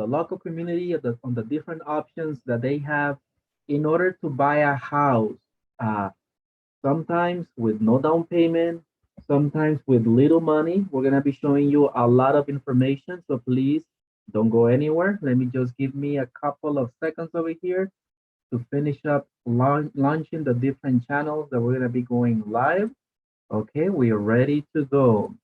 the local community, on the different options that they have in order to buy a house. Uh, Sometimes with no down payment, sometimes with little money. We're gonna be showing you a lot of information, so please don't go anywhere. Let me just give me a couple of seconds over here to finish up launching the different channels that we're gonna be going live. Okay, we are ready to go.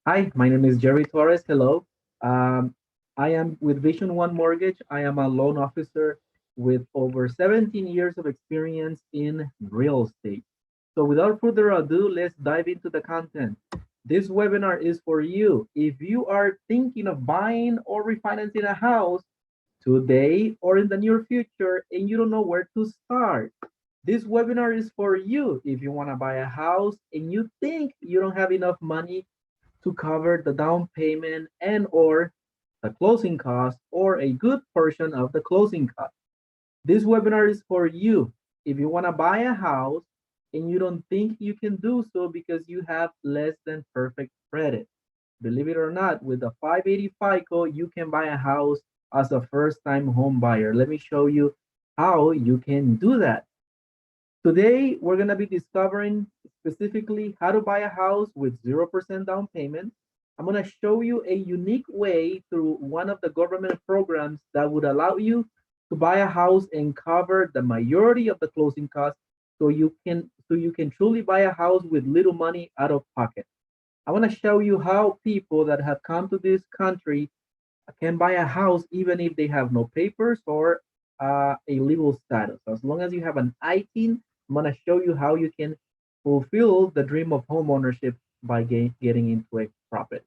Hi, my name is Jerry Torres. Hello. Um, I am with Vision One Mortgage. I am a loan officer with over 17 years of experience in real estate. So without further ado, let's dive into the content. This webinar is for you. If you are thinking of buying or refinancing a house today or in the near future and you don't know where to start, this webinar is for you. If you want to buy a house and you think you don't have enough money to cover the down payment and or the closing cost or a good portion of the closing cost. This webinar is for you. If you want to buy a house and you don't think you can do so because you have less than perfect credit. Believe it or not, with a 580 FICO, you can buy a house as a first-time home buyer. Let me show you how you can do that. Today, we're going to be discovering specifically how to buy a house with 0% down payment. I'm going to show you a unique way through one of the government programs that would allow you to buy a house and cover the majority of the closing costs so you can truly buy a house with little money out of pocket. I want to show you how people that have come to this country can buy a house even if they have no papers or a legal status. As long as you have an I-10, I'm going to show you how you can fulfill the dream of home ownership by getting into a property.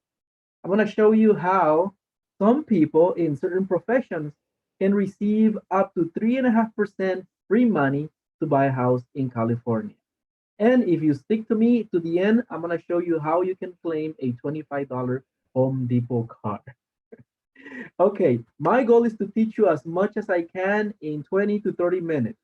I'm going to show you how some people in certain professions can receive up to 3.5% free money to buy a house in California. And if you stick to me to the end, I'm going to show you how you can claim a $25 Home Depot card. Okay, my goal is to teach you as much as I can in 20 to 30 minutes.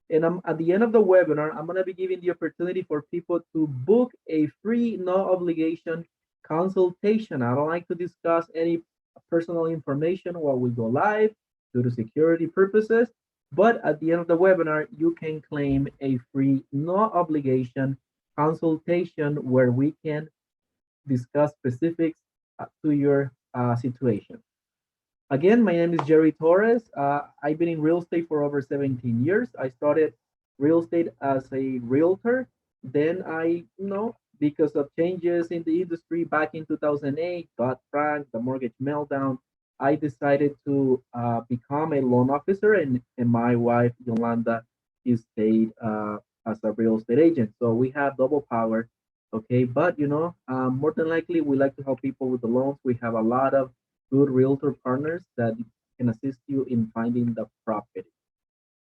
And at the end of the webinar, I'm going to be giving the opportunity for people to book a free, no obligation consultation. I don't like to discuss any personal information while we go live due to security purposes. But at the end of the webinar, you can claim a free, no obligation consultation where we can discuss specifics to your situation. Again, my name is Jerry Torres. I've been in real estate for over 17 years. I started real estate as a realtor. Then because of changes in the industry back in 2008, Dodd-Frank, the mortgage meltdown, I decided to become a loan officer, and my wife, Yolanda, is stayed as a real estate agent. So we have double power, okay? But, more than likely, we like to help people with the loans. We have a lot of good realtor partners that can assist you in finding the property.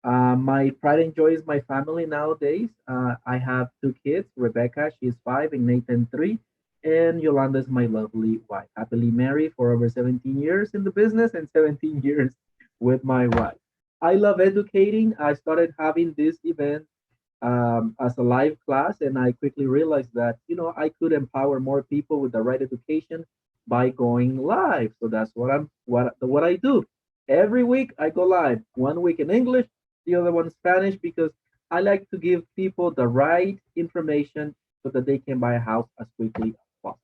My pride and joy is my family nowadays. I have two kids, Rebecca, she's 5, and Nathan 3, and Yolanda is my lovely wife. Happily married for over 17 years in the business and 17 years with my wife. I love educating. I started having this event as a live class, and I quickly realized that I could empower more people with the right education by going live. So that's what I do. Every week I go live. One week in English, the other one Spanish, because I like to give people the right information so that they can buy a house as quickly as possible.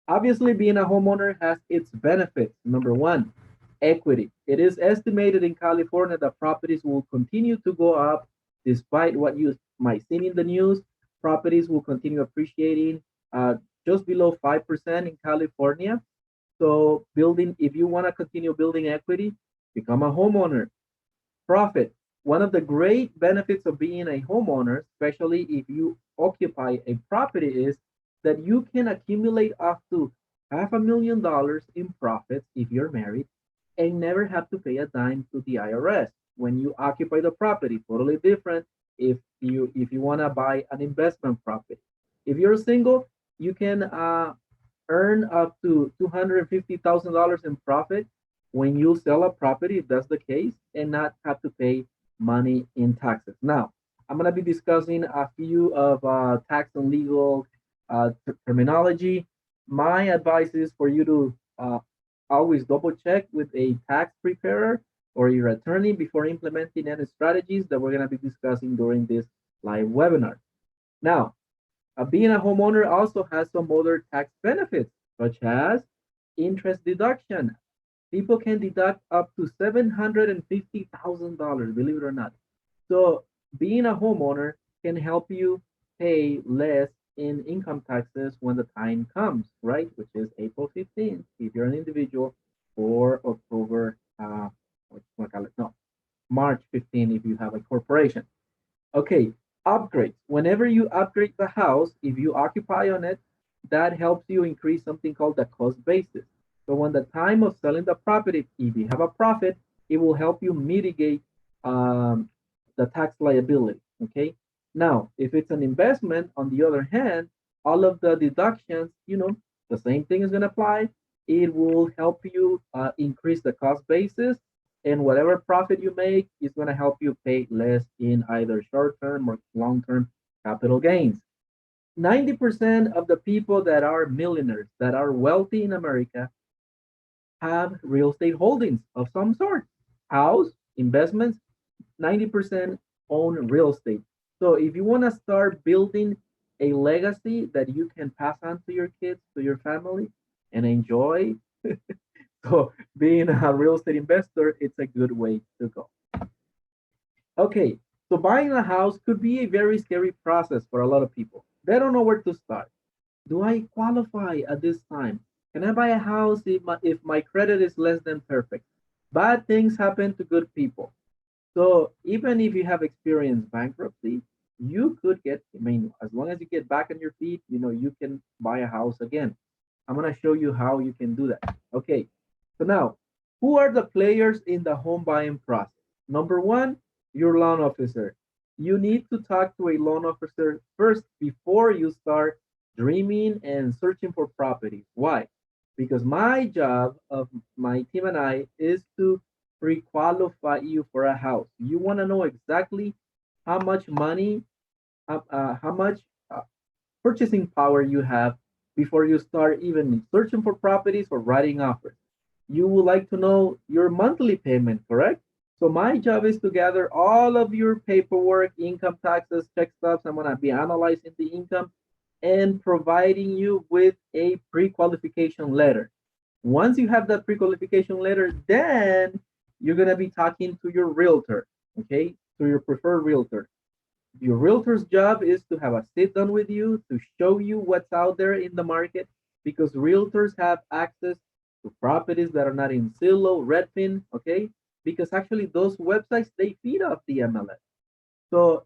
Obviously, being a homeowner has its benefits. Number one, equity. It is estimated in California that properties will continue to go up despite what you might see in the news. Properties will continue appreciating just below 5% in California. So if you want to continue building equity, become a homeowner. Profit. One of the great benefits of being a homeowner, especially if you occupy a property, is that you can accumulate up to $500,000 in profits if you're married and never have to pay a dime to the IRS when you occupy the property. Totally different if you want to buy an investment property. If you're single, you can earn up to $250,000 in profit when you sell a property, if that's the case, and not have to pay money in taxes. Now, I'm going to be discussing a few of tax and legal terminology. My advice is for you to always double check with a tax preparer or your attorney before implementing any strategies that we're going to be discussing during this live webinar. Now, being a homeowner also has some other tax benefits, such as interest deduction. People can deduct up to $750,000, believe it or not. So being a homeowner can help you pay less in income taxes when the time comes, right? Which is April 15th if you're an individual, or October, what call it? No, March 15th if you have a corporation. Okay, upgrades. Whenever you upgrade the house, if you occupy on it, that helps you increase something called the cost basis. So when the time of selling the property, if you have a profit, it will help you mitigate um, the tax liability. Okay. Now, if it's an investment, on the other hand, all of the deductions, the same thing is going to apply. It will help you increase the cost basis, and whatever profit you make is going to help you pay less in either short-term or long-term capital gains. 90% of the people that are millionaires, that are wealthy in America, have real estate holdings of some sort. House, investments, 90% own real estate. So if you want to start building a legacy that you can pass on to your kids, to your family, and enjoy, so being a real estate investor, it's a good way to go. Okay, so buying a house could be a very scary process for a lot of people. They don't know where to start. Do I qualify at this time? Can I buy a house if my credit is less than perfect? Bad things happen to good people. So even if you have experienced bankruptcy, you could get, I mean, as long as you get back on your feet, you can buy a house again. I'm going to show you how you can do that. Okay, so now, who are the players in the home buying process? Number one, your loan officer. You need to talk to a loan officer first before you start dreaming and searching for properties. Why? Because my job of my team and I is to pre-qualify you for a house. You want to know exactly how much money, how much uh, purchasing power you have before you start even searching for properties or writing offers. You would like to know your monthly payment, correct? So my job is to gather all of your paperwork, income taxes, check stubs. I'm going to be analyzing the income and providing you with a pre-qualification letter. Once you have that pre-qualification letter, then you're going to be talking to your realtor, okay, to your preferred realtor. Your realtor's job is to have a sit down with you to show you what's out there in the market, because realtors have access to properties that are not in Zillow, Redfin, okay? Because actually those websites, they feed off the MLS. So,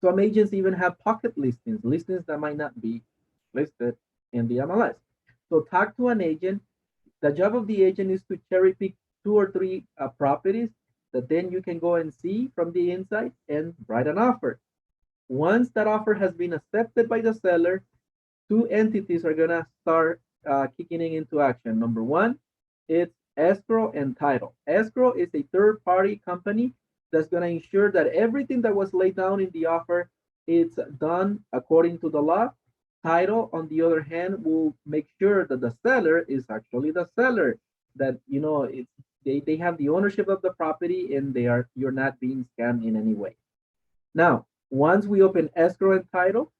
some agents even have pocket listings that might not be listed in the MLS. So talk to an agent. The job of the agent is to cherry pick two or three properties that then you can go and see from the inside and write an offer. Once that offer has been accepted by the seller, two entities are going to start kicking into action. Number one, it's escrow and title. Escrow is a third party company that's going to ensure that everything that was laid down in the offer is done according to the law. Title, on the other hand, will make sure that the seller is actually the seller, that they have the ownership of the property and you're not being scammed in any way. Now, once we open escrow and title,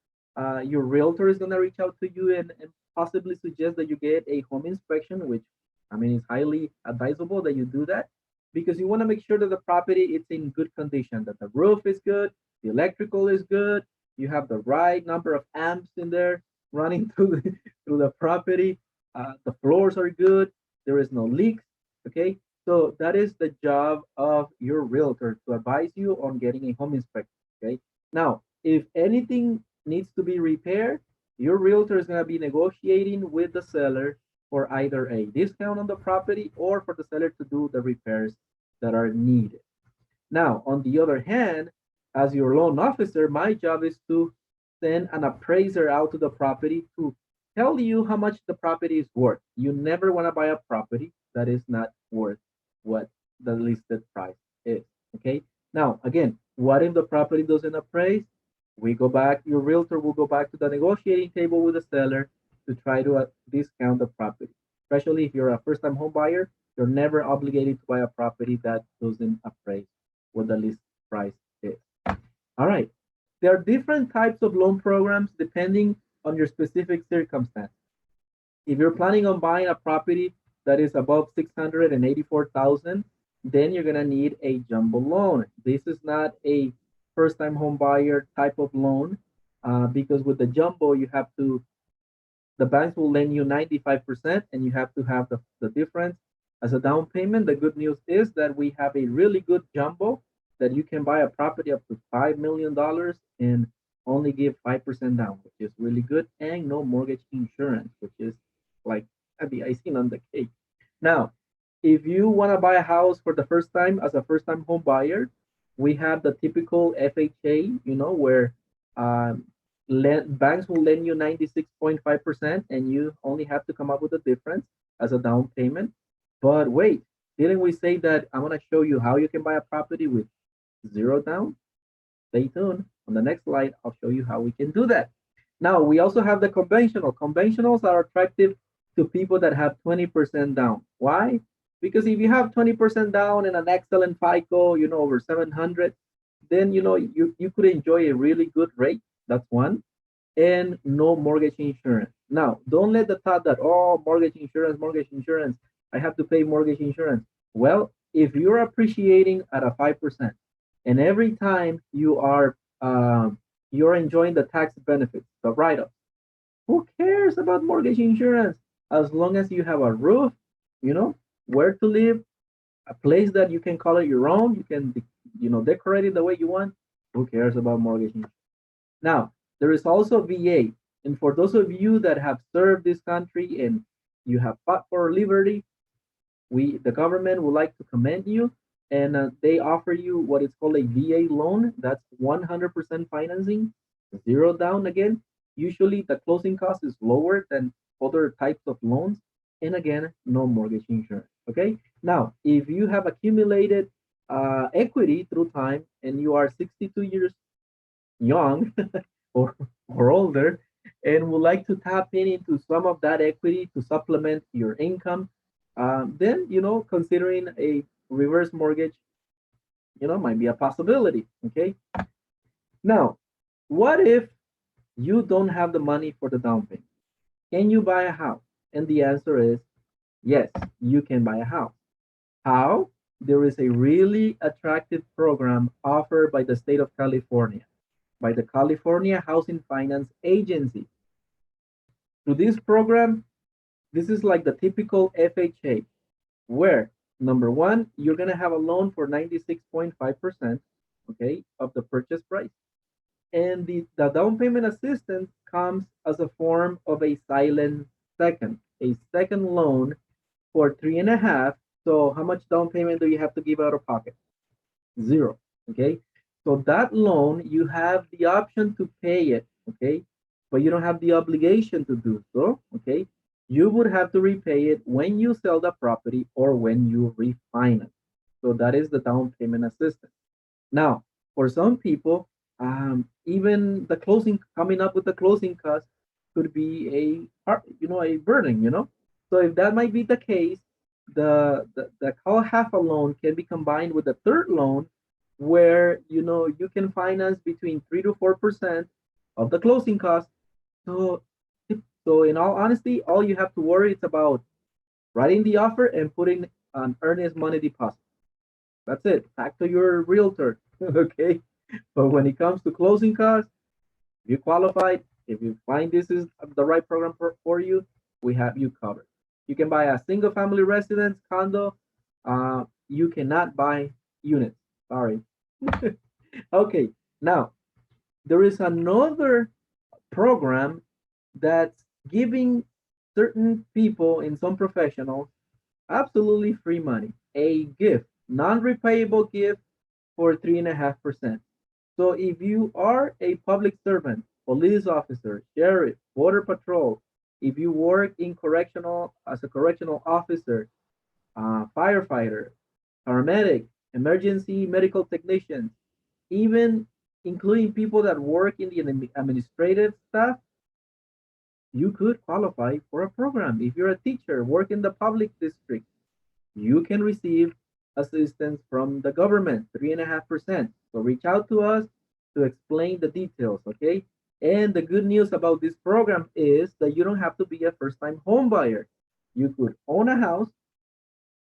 your realtor is going to reach out to you and possibly suggest that you get a home inspection, which, I mean, is highly advisable that you do that, because you want to make sure that the property is in good condition, that the roof is good, the electrical is good, you have the right number of amps in there running through the property, the floors are good, there is no leaks, okay? So that is the job of your realtor, to advise you on getting a home inspection, okay? Now, if anything needs to be repaired, your realtor is going to be negotiating with the seller for either a discount on the property or for the seller to do the repairs that are needed. Now, on the other hand, as your loan officer, my job is to send an appraiser out to the property to tell you how much the property is worth. You never want to buy a property that is not worth what the listed price is. Okay. Now, again, what if the property doesn't appraise? We go back, your realtor will go back to the negotiating table with the seller to try to discount the property. especially if you're a first-time home buyer, you're never obligated to buy a property that doesn't appraise what the list price is. All right. There are different types of loan programs depending on your specific circumstance. If you're planning on buying a property that is above 684,000, then you're gonna need a jumbo loan. This is not a first-time home buyer type of loan because with the jumbo you have to the banks will lend you 95% and you have to have the difference as a down payment. The good news is that we have a really good jumbo that you can buy a property up to $5 million and only give 5% down, which is really good, and no mortgage insurance, which is like the icing on the cake. Now, if you want to buy a house for the first time as a first time home buyer, we have the typical FHA, where um, banks will lend you 96.5% and you only have to come up with the difference as a down payment. But wait, didn't we say that I'm going to show you how you can buy a property with zero down? Stay tuned. On the next slide, I'll show you how we can do that. Now, we also have the conventional. Conventionals are attractive to people that have 20% down. Why? Because if you have 20% down and an excellent FICO, over 700, then, you could enjoy a really good rate. That's one. And no mortgage insurance. Now, don't let the thought that, oh, mortgage insurance, I have to pay mortgage insurance. Well, if you're appreciating at a 5%, and every time you're enjoying the tax benefits, the write-up, who cares about mortgage insurance? As long as you have a roof, where to live, a place that you can call it your own, you can, decorate it the way you want. Who cares about mortgage insurance? Now, there is also VA. And for those of you that have served this country and you have fought for liberty, the government would like to commend you, and they offer you what is called a VA loan. That's 100% financing, zero down again. Usually the closing cost is lower than other types of loans, and again, no mortgage insurance. Okay. Now, if you have accumulated equity through time and you are 62 years young or older and would like to tap into some of that equity to supplement your income, then considering a reverse mortgage, might be a possibility. Okay. Now, what if you don't have the money for the down payment? Can you buy a house? And the answer is yes, you can buy a house. How? There is a really attractive program offered by the state of California, by the California Housing Finance Agency. Through this program, this is like the typical FHA, where number one, you're going to have a loan for 96.5%, okay, of the purchase price. And the down payment assistance comes as a form of a a second loan for 3.5. So how much down payment do you have to give out of pocket? Zero. Okay. So that loan, you have the option to pay it. Okay. But you don't have the obligation to do so. Okay. You would have to repay it when you sell the property or when you refinance. So that is the down payment assistance. Now, for some people, even the closing, coming up with the closing cost could be a burden. So if that might be the case, the call half a loan can be combined with a third loan where you can finance between 3 to 4% of the closing cost. So so in all honesty, all you have to worry is about writing the offer and putting an earnest money deposit. That's it. Back to your realtor. Okay. But when it comes to closing costs, if you qualified, if you find this is the right program for you, we have you covered. You can buy a single family residence condo. You cannot buy units. Sorry. Okay. Now, there is another program that's giving certain people and some professionals absolutely free money, a gift, non-repayable gift for 3.5%. So if you are a public servant, police officer, sheriff, border patrol, if you work in correctional as a correctional officer, firefighter, paramedic, emergency medical technicians, even including people that work in the administrative staff, you could qualify for a program. If you're a teacher, work in the public district, you can receive assistance from the government, 3.5%. So reach out to us to explain the details, okay? And the good news about this program is that you don't have to be a first-time home buyer. You could own a house,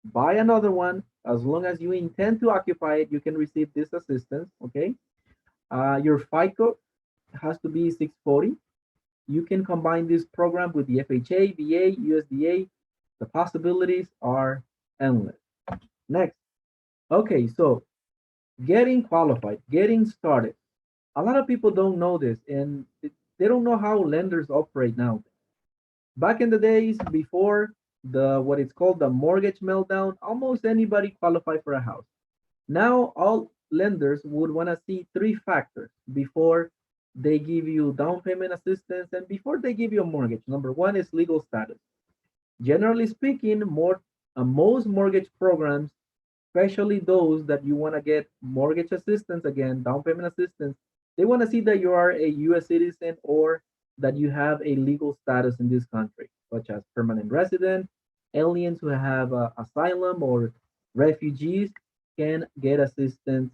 buy another one. As long as you intend to occupy it, you can receive this assistance, okay? Your FICO has to be 640. You can combine this program with the FHA, VA, USDA. The possibilities are endless. Next. Okay, so getting qualified, getting started. A lot of people don't know this and they don't know how lenders operate now. Back in the days before the what it's called the mortgage meltdown, almost anybody qualified for a house. Now all lenders would want to see three factors before they give you down payment assistance and before they give you a mortgage. Number one is legal status. Generally speaking, most mortgage programs, especially those that you want to get mortgage assistance again, down payment assistance, they want to see that you are a US citizen or that you have a legal status in this country, such as permanent resident, aliens who have asylum or refugees can get assistance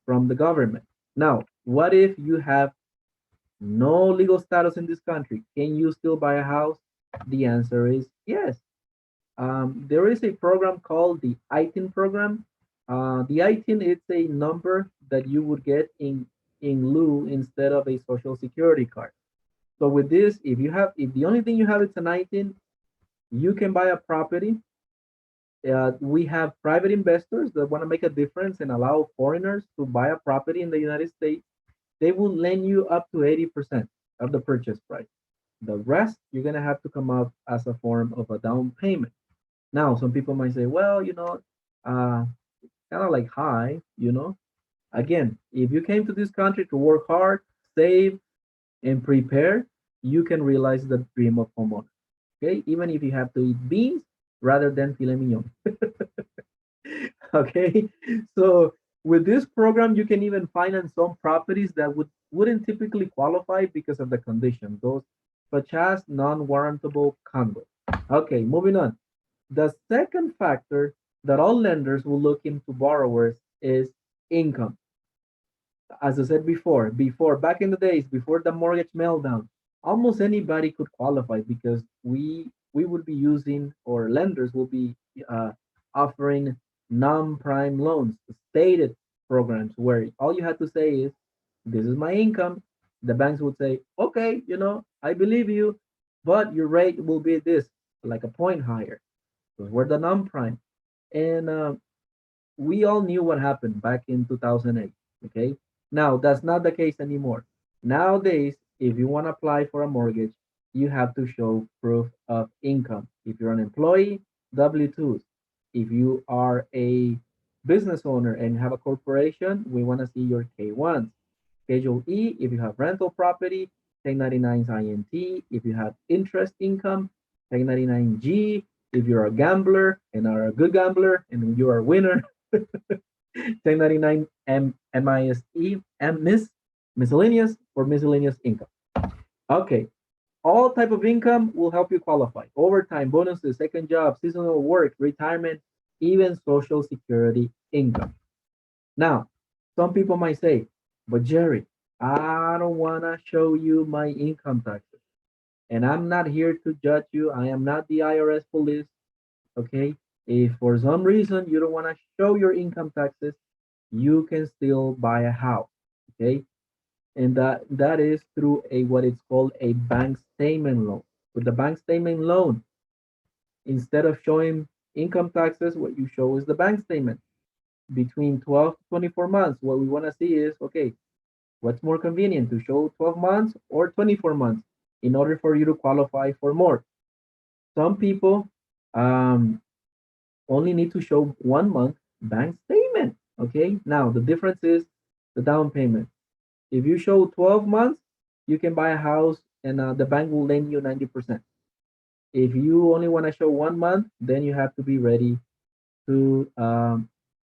from the government. Now, what if you have no legal status in this country? Can you still buy a house? The answer is yes. There is a program called the ITIN program. The ITIN is a number that you would get in lieu instead of a social security card. So with this, if the only thing you have is an ITIN, you can buy a property. We have private investors that want to make a difference and allow foreigners to buy a property in the United States. They will lend you up to 80% of the purchase price. The rest, you're going to have to come up as a form of a down payment. Now, some people might say, well, uh, kind of like high, Again, if you came to this country to work hard, save, and prepare, you can realize the dream of homeowner. Okay, even if you have to eat beans rather than filet mignon. Okay, so with this program, you can even finance some properties that wouldn't typically qualify because of the condition, those such as non-warrantable conduct. Okay, moving on. The second factor that all lenders will look into borrowers is income. As I said before back in the days, before the mortgage meltdown, almost anybody could qualify because we would be using or lenders will be offering non-prime loans, stated programs where all you had to say is, "This is my income." The banks would say, "Okay, I believe you, but your rate will be this, like a point higher." Those were the non-prime, and we all knew what happened back in 2008. Okay, now that's not the case anymore. Nowadays, if you want to apply for a mortgage, you have to show proof of income. If you're an employee, W-2s. If you are a business owner and have a corporation, we want to see your K-1s. Schedule E, if you have rental property, 1099s INT. If you have interest income, 1099G. If you're a gambler and are a good gambler and you are a winner, 1099 miscellaneous for miscellaneous income. Okay, all type of income will help you qualify. Overtime, bonuses, second job, seasonal work, retirement, even social security income. Now, some people might say, but Jerry, I don't want to show you my income taxes. And I'm not here to judge you. I am not the IRS police. Okay. If for some reason you don't want to show your income taxes, you can still buy a house. Okay. And that is through a what is called a bank statement loan. With the bank statement loan, instead of showing income taxes, what you show is the bank statement. Between 12 to 24 months, what we want to see is, okay, what's more convenient to show 12 months or 24 months in order for you to qualify for more? Some people um, only need to show 1 month bank statement. Okay, now the difference is the down payment. If you show 12 months, you can buy a house and the bank will lend you 90%. If you only want to show 1 month, then you have to be ready to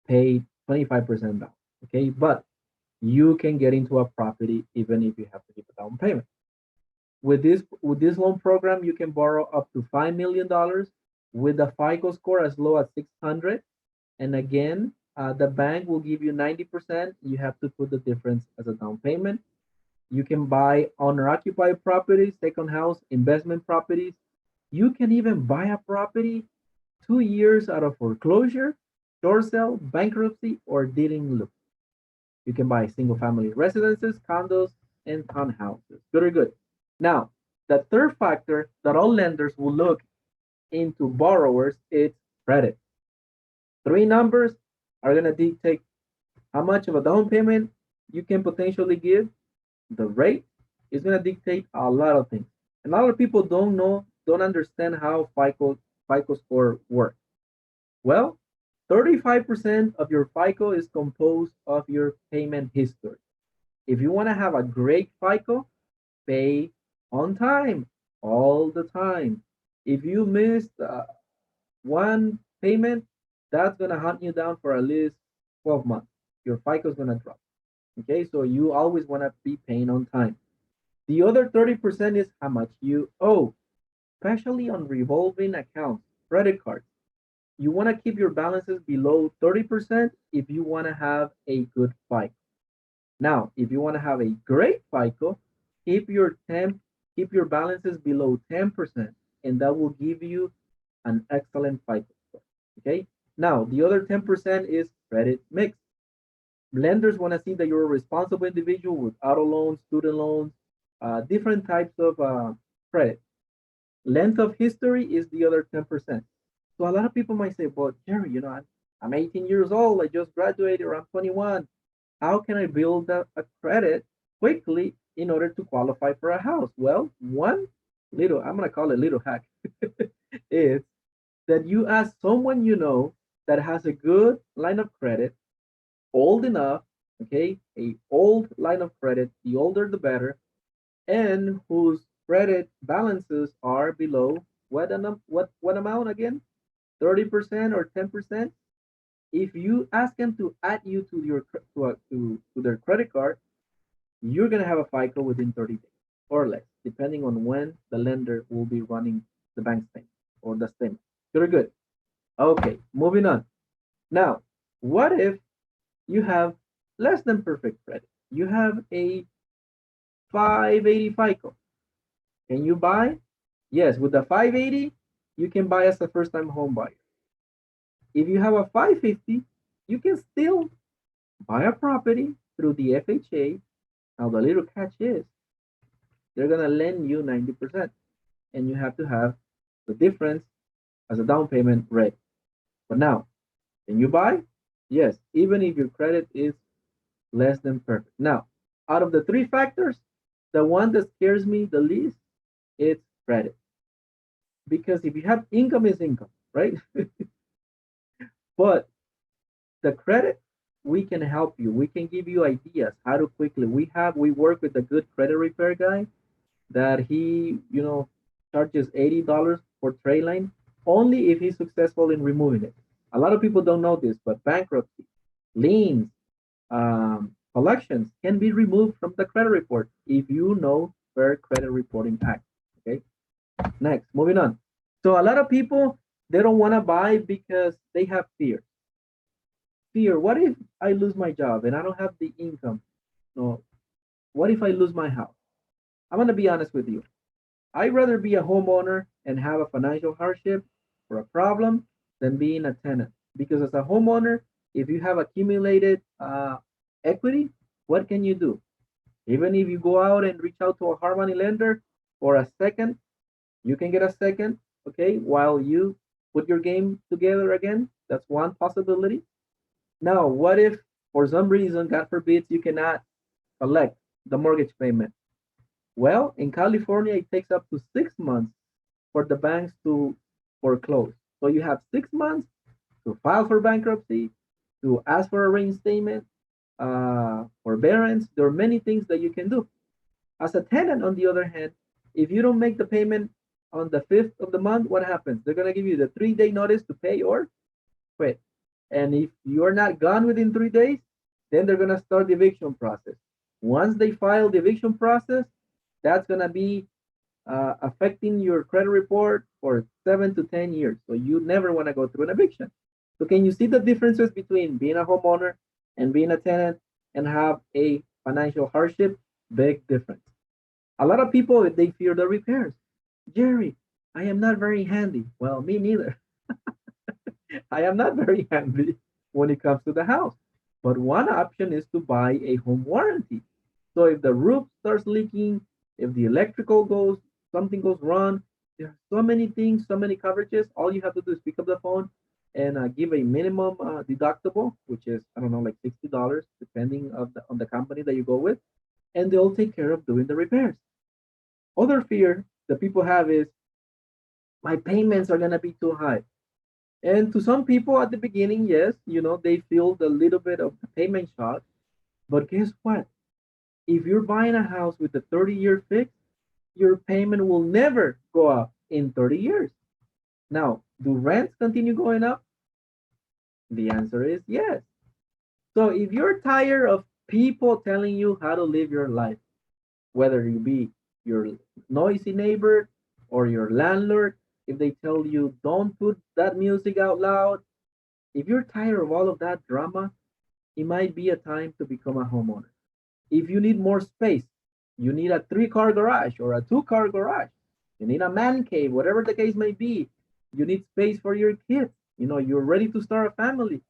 pay 25% down. Okay, but you can get into a property even if you have to give a down payment. With this loan program, you can borrow up to $5 million with a FICO score as low as 600. And again, the bank will give you 90%. You have to put the difference as a down payment. You can buy owner-occupied properties, second house, investment properties. You can even buy a property 2 years out of foreclosure, short sale, bankruptcy, or deed in lieu. You can buy single-family residences, condos, and townhouses. Good or good. Now, the third factor that all lenders will look into borrowers is credit. Three numbers are going to dictate how much of a down payment you can potentially give. The rate is going to dictate a lot of things. And a lot of people don't understand how FICO score works. Well, 35% of your FICO is composed of your payment history. If you want to have a great FICO, pay on time, all the time. If you missed one payment, that's going to hunt you down for at least 12 months. Your FICO is going to drop. Okay, so you always want to be paying on time. The other 30% is how much you owe, especially on revolving accounts, credit cards. You want to keep your balances below 30% if you want to have a good FICO. Now, if you want to have a great FICO, keep your balances below 10%, and that will give you an excellent FICO score. Okay. Now, the other 10% is credit mix. Lenders want to see that you're a responsible individual with auto loans, student loans, different types of credit. Length of history is the other 10%. So a lot of people might say, well, Jerry, I'm 18 years old. I just graduated, or I'm 21. How can I build a credit quickly in order to qualify for a house? Well, one little, I'm going to call it little hack, is that you ask someone that has a good line of credit, old enough, okay, a old line of credit, the older the better, and whose credit balances are below what amount again? 30% or 10%. If you ask them to add you to their credit card, you're gonna have a FICO within 30 days or less, depending on when the lender will be running the bank statement or the statement. Very good. Okay, moving on. Now, what if you have less than perfect credit? You have a 580 FICO. Can you buy? Yes, with the 580, you can buy as a first-time home buyer. If you have a 550, you can still buy a property through the FHA. Now, the little catch is they're going to lend you 90%, and you have to have the difference as a down payment ready. But now, can you buy? Yes, even if your credit is less than perfect. Now, out of the three factors, the one that scares me the least is credit. Because if you have income is income, right? But the credit, we can help you. We can give you ideas how to quickly. We work with a good credit repair guy that he, charges $80 for trade line only if he's successful in removing it. A lot of people don't know this, but bankruptcy, liens, collections can be removed from the credit report if you know Fair Credit Reporting Act. Okay. Next, moving on. So a lot of people, they don't want to buy because they have fear. Fear. What if I lose my job and I don't have the income? No. What if I lose my house? I'm going to be honest with you. I'd rather be a homeowner and have a financial hardship or a problem than being a tenant. Because as a homeowner, if you have accumulated equity, what can you do? Even if you go out and reach out to a hard money lender for a second, you can get a second, okay, while you put your game together again. That's one possibility. Now, what if for some reason, God forbid, you cannot collect the mortgage payment? Well, in California, it takes up to 6 months for the banks to foreclose. So you have 6 months to file for bankruptcy, to ask for a reinstatement, forbearance. There are many things that you can do. As a tenant, on the other hand, if you don't make the payment on the 5th of the month, what happens? They're going to give you the 3-day notice to pay or quit. And if you're not gone within 3 days, then they're going to start the eviction process. Once they file the eviction process, that's going to be affecting your credit report for 7 to 10 years. So you never want to go through an eviction. So can you see the differences between being a homeowner and being a tenant and have a financial hardship? Big difference. A lot of people they fear the repairs. Jerry, I am not very handy. Well, me neither. I am not very handy when it comes to the house. But one option is to buy a home warranty. So if the roof starts leaking, if the electrical goes, something goes wrong, there are so many things, so many coverages. All you have to do is pick up the phone and give a minimum deductible, which is I don't know, like $60, depending on the company that you go with, and they'll take care of doing the repairs. Other fear that people have is my payments are gonna be too high. And to some people at the beginning, yes, they feel the little bit of the payment shock. But guess what? If you're buying a house with a 30-year fix, your payment will never go up in 30 years. Now, do rents continue going up? The answer is yes. So if you're tired of people telling you how to live your life, whether you be your noisy neighbor or your landlord, if they tell you don't put that music out loud, if you're tired of all of that drama, it might be a time to become a homeowner. If you need more space, you need a 3-car garage or a 2-car garage, you need a man cave, whatever the case may be, you need space for your kids, you're ready to start a family,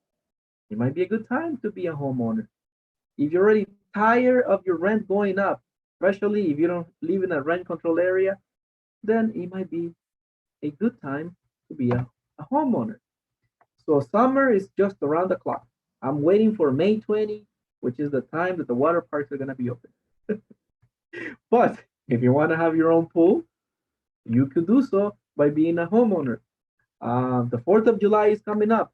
it might be a good time to be a homeowner. If you're already tired of your rent going up, especially if you don't live in a rent control area, then it might be a good time to be a homeowner. So summer is just around the clock. I'm waiting for May 20, which is the time that the water parks are going to be open. But if you want to have your own pool, you could do so by being a homeowner. The 4th of July is coming up.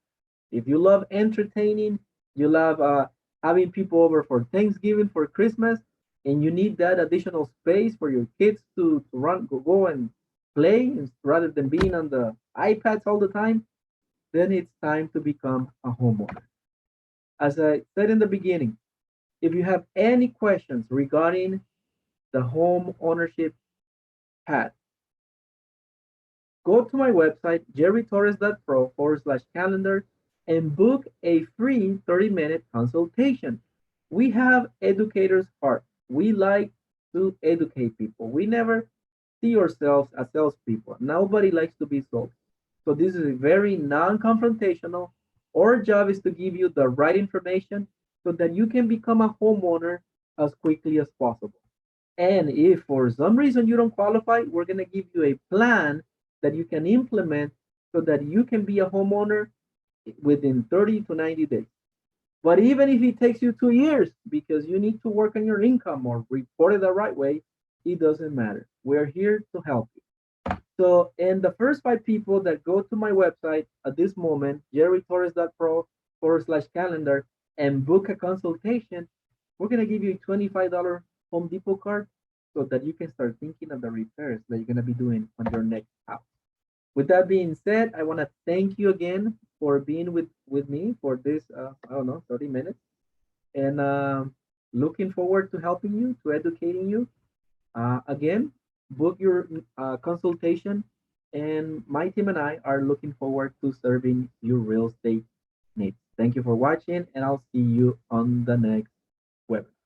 If you love entertaining, you love having people over for Thanksgiving, for Christmas, and you need that additional space for your kids to run, go and play rather than being on the iPads all the time, then it's time to become a homeowner. As I said in the beginning, if you have any questions regarding the home ownership path, go to my website, jerrytorres.pro/calendar, and book a free 30-minute consultation. We have educators' heart. We like to educate people. We never see ourselves as salespeople. Nobody likes to be sold. So this is very non-confrontational. Our job is to give you the right information so that you can become a homeowner as quickly as possible. And if for some reason you don't qualify, we're going to give you a plan that you can implement so that you can be a homeowner within 30 to 90 days. But even if it takes you 2 years because you need to work on your income or report it the right way, it doesn't matter. We're here to help you. So, and the first 5 people that go to my website at this moment, jerrytorres.pro/calendar, and book a consultation, we're going to give you a $25 Home Depot card so that you can start thinking of the repairs that you're going to be doing on your next house. With that being said, I want to thank you again for being with me for this, I don't know, 30 minutes. And looking forward to helping you, to educating you. Again, book your consultation, and my team and I are looking forward to serving your real estate needs. Thank you for watching, and I'll see you on the next webinar.